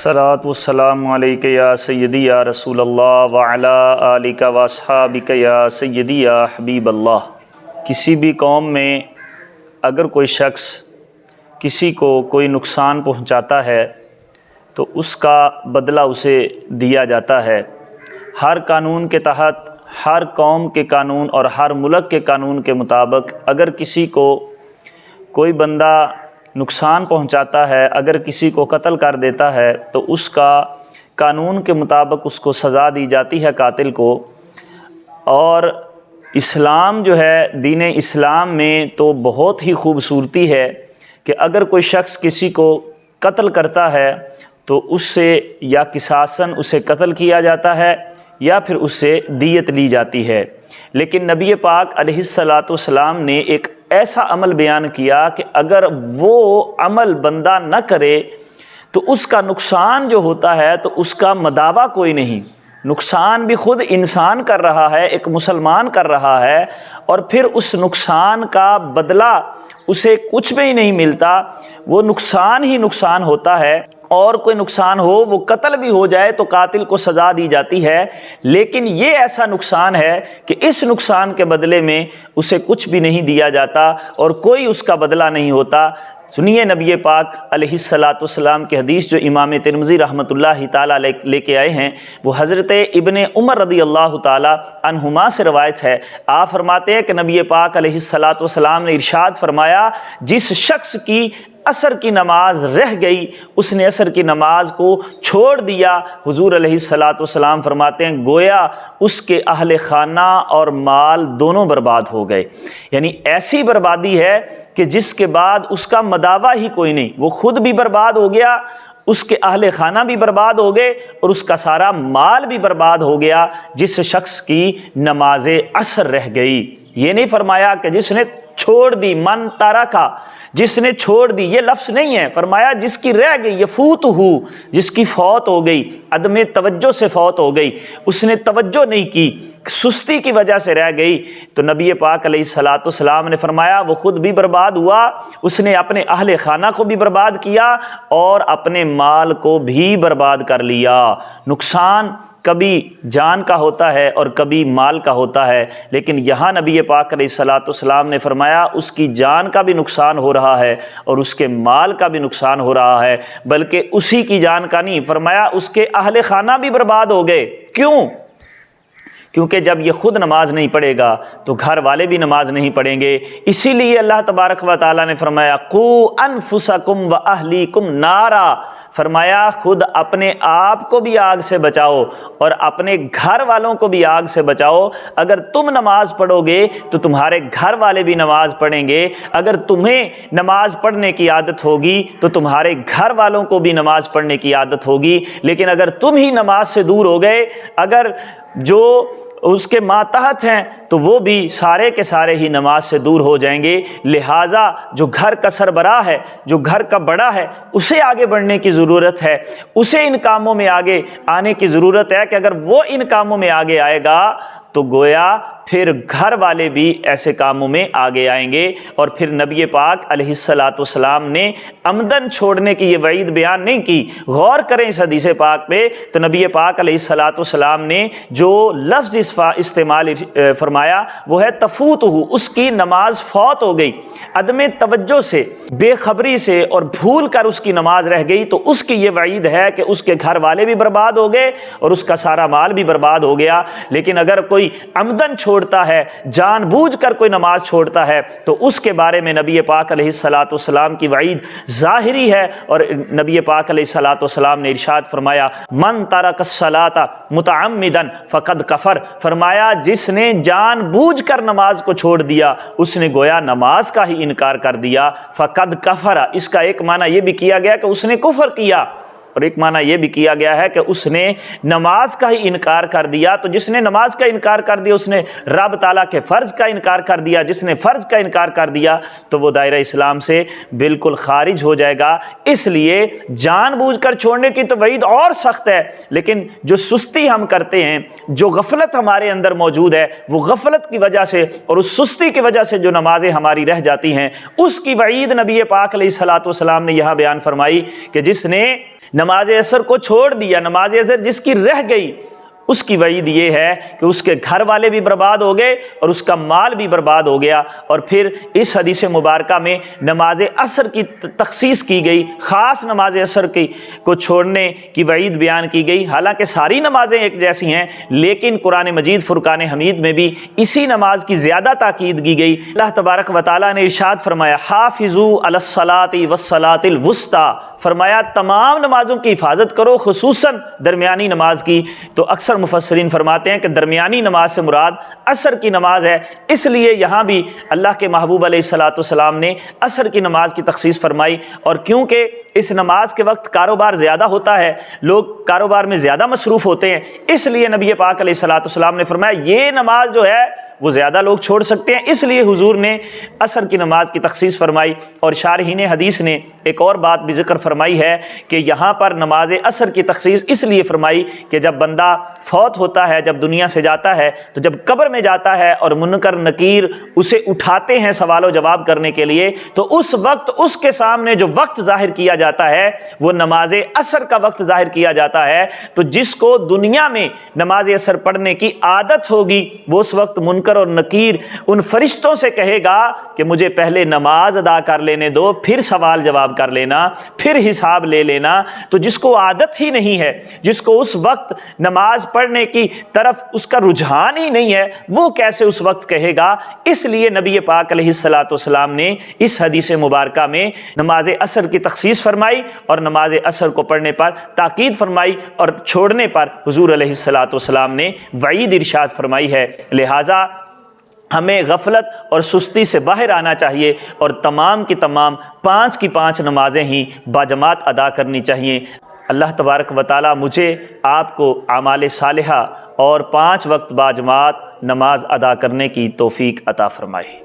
الصلاۃ والسلام علیک یا سیدی یا رسول اللہ وعلی آلک و اصحابک یا سیدی یا حبیب اللہ۔ کسی بھی قوم میں اگر کوئی شخص کسی کو کوئی نقصان پہنچاتا ہے تو اس کا بدلہ اسے دیا جاتا ہے۔ ہر قانون کے تحت، ہر قوم کے قانون اور ہر ملک کے قانون کے مطابق اگر کسی کو کوئی بندہ نقصان پہنچاتا ہے، اگر کسی کو قتل کر دیتا ہے تو اس کا قانون کے مطابق اس کو سزا دی جاتی ہے، قاتل کو۔ اور اسلام جو ہے، دین اسلام میں تو بہت ہی خوبصورتی ہے کہ اگر کوئی شخص کسی کو قتل کرتا ہے تو اس سے یا قصاصاً اسے قتل کیا جاتا ہے یا پھر اس سے دیت لی جاتی ہے۔ لیکن نبی پاک علیہ الصلاۃ والسلام نے ایک ایسا عمل بیان کیا کہ اگر وہ عمل بندہ نہ کرے تو اس کا نقصان جو ہوتا ہے تو اس کا مداوع کوئی نہیں۔ نقصان بھی خود انسان کر رہا ہے، ایک مسلمان کر رہا ہے، اور پھر اس نقصان کا بدلہ اسے کچھ بھی نہیں ملتا، وہ نقصان ہی نقصان ہوتا ہے۔ اور کوئی نقصان ہو، وہ قتل بھی ہو جائے تو قاتل کو سزا دی جاتی ہے، لیکن یہ ایسا نقصان ہے کہ اس نقصان کے بدلے میں اسے کچھ بھی نہیں دیا جاتا اور کوئی اس کا بدلہ نہیں ہوتا۔ سنیے نبی پاک علیہ الصلاۃ والسلام کی حدیث جو امام ترمذی رحمۃ اللہ تعالیٰ لے کے آئے ہیں، وہ حضرت ابن عمر رضی اللہ تعالیٰ عنہما سے روایت ہے۔ آپ فرماتے ہیں کہ نبی پاک علیہ الصلاۃ والسلام نے ارشاد فرمایا، جس شخص کی عصر کی نماز رہ گئی، اس نے عصر کی نماز کو چھوڑ دیا، حضور علیہ الصلاۃ والسلام فرماتے ہیں گویا اس کے اہل خانہ اور مال دونوں برباد ہو گئے۔ یعنی ایسی بربادی ہے کہ جس کے بعد اس کا مداوع ہی کوئی نہیں، وہ خود بھی برباد ہو گیا، اس کے اہل خانہ بھی برباد ہو گئے اور اس کا سارا مال بھی برباد ہو گیا جس شخص کی نماز عصر رہ گئی۔ یہ نہیں فرمایا کہ جس نے چھوڑ دی، من ترکا، جس نے چھوڑ دی، یہ لفظ نہیں ہے، فرمایا جس کی رہ گئی، یفوت ہو، جس کی فوت ہو گئی، عدم توجہ سے فوت ہو گئی، اس نے توجہ نہیں کی، سستی کی وجہ سے رہ گئی، تو نبی پاک علیہ الصلاۃ والسلام نے فرمایا وہ خود بھی برباد ہوا، اس نے اپنے اہل خانہ کو بھی برباد کیا اور اپنے مال کو بھی برباد کر لیا۔ نقصان کبھی جان کا ہوتا ہے اور کبھی مال کا ہوتا ہے، لیکن یہاں نبی پاک علیہ الصلاۃ والسلام نے فرمایا اس کی جان کا بھی نقصان ہو رہا ہے اور اس کے مال کا بھی نقصان ہو رہا ہے، بلکہ اسی کی جان کا نہیں، فرمایا اس کے اہل خانہ بھی برباد ہو گئے۔ کیوں؟ کیونکہ جب یہ خود نماز نہیں پڑھے گا تو گھر والے بھی نماز نہیں پڑھیں گے۔ اسی لیے اللہ تبارک و تعالیٰ نے فرمایا قوا انفسکم و اہلیکم نارا، فرمایا خود اپنے آپ کو بھی آگ سے بچاؤ اور اپنے گھر والوں کو بھی آگ سے بچاؤ۔ اگر تم نماز پڑھو گے تو تمہارے گھر والے بھی نماز پڑھیں گے، اگر تمہیں نماز پڑھنے کی عادت ہوگی تو تمہارے گھر والوں کو بھی نماز پڑھنے کی عادت ہوگی، لیکن اگر تم ہی نماز سے دور ہو گئے، اگر جو اس کے ماتحت ہیں تو وہ بھی سارے کے سارے ہی نماز سے دور ہو جائیں گے۔ لہٰذا جو گھر کا سربراہ ہے، جو گھر کا بڑا ہے، اسے آگے بڑھنے کی ضرورت ہے، اسے ان کاموں میں آگے آنے کی ضرورت ہے کہ اگر وہ ان کاموں میں آگے آئے گا تو گویا پھر گھر والے بھی ایسے کاموں میں آگے آئیں گے۔ اور پھر نبی پاک علیہ الصلاۃ والسلام نے عمدن چھوڑنے کی یہ وعید بیان نہیں کی۔ غور کریں اس حدیث پاک پہ، تو نبی پاک علیہ الصلاۃ والسلام نے جو لفظ استعمال فرمایا وہ ہے تفوت ہو، اس کی نماز فوت ہو گئی، عدم توجہ سے، بے خبری سے اور بھول کر اس کی نماز رہ گئی، تو اس کی یہ وعید ہے کہ اس کے گھر والے بھی برباد ہو گئے اور اس کا سارا مال بھی برباد ہو گیا۔ لیکن اگر کوئی عمدن چھوڑتا ہے، جان بوجھ کر کوئی نماز چھوڑتا ہے، تو اس کے بارے میں نبی پاک علیہ الصلاۃ والسلام کی وعید ظاہری ہے، اور نبی پاک علیہ الصلاۃ والسلام نے ارشاد فرمایا من ترک الصلاۃ متعمدا فقد کفر، فرمایا جس نے جان بوجھ کر نماز کو چھوڑ دیا اس نے گویا نماز کا ہی انکار کر دیا۔ فقد کفر، اس کا ایک معنی یہ بھی کیا گیا کہ اس نے کفر کیا، اور ایک معنی یہ بھی کیا گیا ہے کہ اس نے نماز کا ہی انکار کر دیا۔ تو جس نے نماز کا انکار کر دیا اس نے رب تعالیٰ کے فرض کا انکار کر دیا، جس نے فرض کا انکار کر دیا تو وہ دائرہ اسلام سے بالکل خارج ہو جائے گا۔ اس لیے جان بوجھ کر چھوڑنے کی تو وعید اور سخت ہے، لیکن جو سستی ہم کرتے ہیں، جو غفلت ہمارے اندر موجود ہے، وہ غفلت کی وجہ سے اور اس سستی کی وجہ سے جو نمازیں ہماری رہ جاتی ہیں، اس کی وعید نبی پاک علیہ الصلوۃ والسلام نے یہاں بیان فرمائی کہ جس نے نماز عصر کو چھوڑ دیا، نماز عصر جس کی رہ گئی، اس کی وعید یہ ہے کہ اس کے گھر والے بھی برباد ہو گئے اور اس کا مال بھی برباد ہو گیا۔ اور پھر اس حدیث مبارکہ میں نماز عصر کی تخصیص کی گئی، خاص نماز عصر کو چھوڑنے کی وعید بیان کی گئی۔ حالانکہ ساری نمازیں ایک جیسی ہیں، لیکن قرآن مجید فرقان حمید میں بھی اسی نماز کی زیادہ تاکید کی گئی۔ اللہ تبارک و تعالیٰ نے ارشاد فرمایا حافظوا علی الصلاۃ والصلاۃ الوسطی، فرمایا تمام نمازوں کی حفاظت کرو، خصوصاً درمیانی نماز کی۔ تو اکثر مفسرین فرماتے ہیں کہ درمیانی نماز سے مراد عصر کی نماز ہے، اس لیے یہاں بھی اللہ کے محبوب علیہ الصلاۃ والسلام نے عصر کی نماز کی تخصیص فرمائی۔ اور کیونکہ اس نماز کے وقت کاروبار زیادہ ہوتا ہے، لوگ کاروبار میں زیادہ مصروف ہوتے ہیں، اس لیے نبی پاک علیہ الصلاۃ والسلام نے فرمایا یہ نماز جو ہے وہ زیادہ لوگ چھوڑ سکتے ہیں، اس لیے حضور نے عصر کی نماز کی تخصیص فرمائی۔ اور شارحین حدیث نے ایک اور بات بھی ذکر فرمائی ہے کہ یہاں پر نماز عصر کی تخصیص اس لیے فرمائی کہ جب بندہ فوت ہوتا ہے، جب دنیا سے جاتا ہے، تو جب قبر میں جاتا ہے اور منکر نکیر اسے اٹھاتے ہیں سوال و جواب کرنے کے لیے، تو اس وقت اس کے سامنے جو وقت ظاہر کیا جاتا ہے وہ نماز عصر کا وقت ظاہر کیا جاتا ہے۔ تو جس کو دنیا میں نماز عصر پڑھنے کی عادت ہوگی، وہ اس وقت منکر اور نکیر ان فرشتوں سے کہے گا کہ مجھے پہلے نماز ادا کر لینے دو، پھر سوال جواب کر لینا، پھر حساب لے لینا۔ تو جس کو عادت ہی نہیں ہے، جس کو اس وقت نماز پڑھنے کی طرف اس کا رجحان ہی نہیں ہے، وہ کیسے اس وقت کہے گا؟ اس لیے نبی پاک علیہ الصلاۃ والسلام نے اس حدیث مبارکہ میں نماز عصر کی تخصیص فرمائی اور نماز عصر کو پڑھنے پر تاکید فرمائی، اور چھوڑنے پر حضور علیہ الصلاۃ والسلام نے وعید ارشاد فرمائی ہے۔ لہٰذا ہمیں غفلت اور سستی سے باہر آنا چاہیے اور تمام کی تمام 5 کی 5 نمازیں ہی باجماعت ادا کرنی چاہیے۔ اللہ تبارک و تعالیٰ مجھے آپ کو اعمال صالحہ اور 5 وقت باجماعت نماز ادا کرنے کی توفیق عطا فرمائے۔